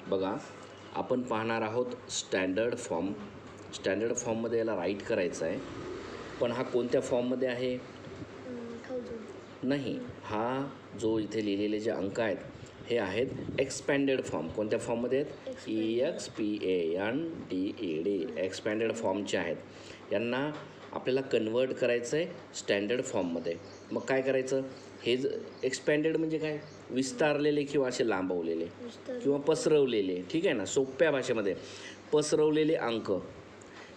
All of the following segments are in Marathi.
बघा, आपण पाहणार आहोत स्टँडर्ड फॉर्म. स्टँडर्ड फॉर्ममध्ये याला राईट करायचं आहे, पण हा कोणत्या फॉर्ममध्ये आहे? नाही, हा जो इथे लिहिलेले जे अंक आहेत हे आहेत एक्सपॅन्डेड फॉर्म. कोणत्या फॉर्ममध्ये आहेत? EXPANDED एक्सपॅन्डेड फॉर्मचे आहेत. यांना आपल्याला कन्वर्ट करायचं आहे स्टँडर्ड फॉर्ममध्ये. मग काय करायचं? हे एक्सपॅन्डेड म्हणजे काय? विस्तारलेले किंवा असे लांबवलेले किंवा पसरवलेले, ठीक आहे ना, सोप्या भाषेमध्ये पसरवलेले अंक.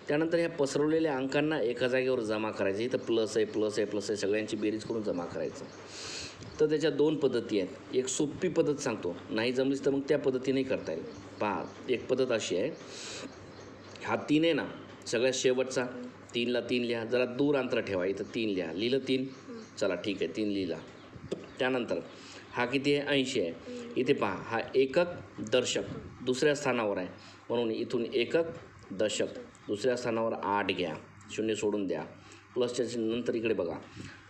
त्यानंतर ह्या पसरवलेल्या अंकांना एका जागेवर जमा करायचे. इथं प्लस आहे, प्लस आहे, प्लस आहे, सगळ्यांची बेरीज करून जमा करायचं. तर त्याच्या दोन पद्धती आहेत. एक सोपी पद्धत सांगतो, नाही जमलीच तर मग त्या पद्धतीने करता येईल. पहा, एक पद्धत अशी आहे, हा 3 आहे ना, सगळ्यात शेवटचा 3ला 3 लिहा. जरा दूर अंतर ठेवा, इथं 3 लिहा. लिहिलं 3? चला ठीक आहे, 3 लिहिला. त्यानंतर हा किती आहे? 80 आहे. इथे पहा, हा एकक दशक दुसऱ्या स्थानावर आहे, म्हणून इथून एकक दशक दुसऱ्या स्थानावर 8 घ्या, 0 सोडून द्या. प्लसच्या नंतर इकडे बघा,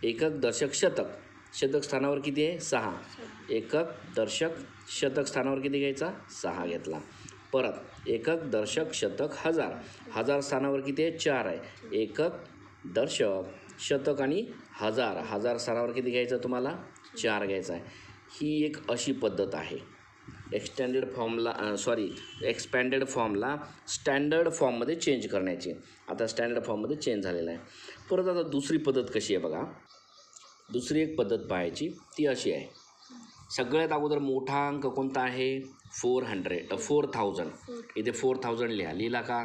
एकक दशक शतक. शतक स्थानावर किती आहे? 6. एकक दशक शतक स्थानावर किती घ्यायचा? 6 घेतला. परत एकक दशक शतक हजार. हजार स्थानावर किती आहे? 4 आहे. एकक दशक शतक आणि हजार. हजार स्थानावर किती घ्यायचं तुम्हाला? 4 घ्यायचा आहे. ही एक अशी पद्धत आहे एक्सपॅन्डेड फॉर्मला स्टँडर्ड फॉर्ममध्ये चेंज करण्याची. आता स्टँडर्ड फॉर्ममध्ये चेंज झालेला आहे. परत आता दुसरी पद्धत कशी आहे बघा. दुसरी एक पद्धत पाहायची, ती अशी आहे. सगळ्यात अगोदर मोठा अंक कोणता आहे? 4000. इथे 4000 लिहा. लिहिला का?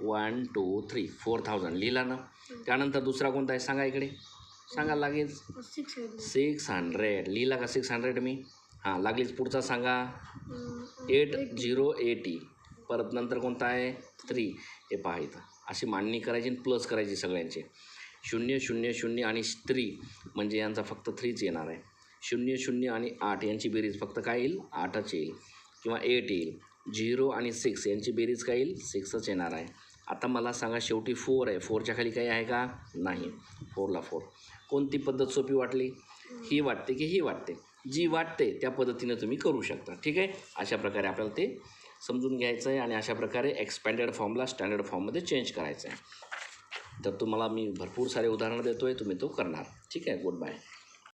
1 2 3 4000 लिहिला ना. त्यानंतर दुसरा कोणता आहे सांगा, इकडे सांगा लागेल. 600 लिहिला का? 600 मी. हां, लागलीच. पुढचा सांगा. 8080. परत नंतर कोणता आहे? 3. हे पहा, इथं अशी मांडणी करायची आणि प्लस करायची सगळ्यांचे. 0 0 0 आणि 3 म्हणजे यांचा फक्त 3च येणार आहे. 0 0 आणि 8 यांची बेरीज फक्त काय येईल? 8च येईल किंवा 8 येईल. 0 आणि 6 यांची बेरीज काय येईल? 6च येणार आहे. आता मला सांगा, शेवटी 4 आहे. 4च्या खाली काही आहे का? नाही. 4ला 4. कोणती पद्धत सोपी वाटली? ही वाटते की ही वाटते? जी वाटते त्या पद्धतीने तुम्ही करू शकता. ठीक आहे. अशा प्रकारे आपल्याला ते समजून घ्यायचं आहे आणि अशा प्रकारे एक्सपॅन्डेड फॉर्मला स्टँडर्ड फॉर्ममध्ये चेंज करायचं आहे. तर तुम्हाला मी भरपूर सारे उदाहरणं देतो आहे, तुम्ही तो करणार. ठीक आहे. Good bye.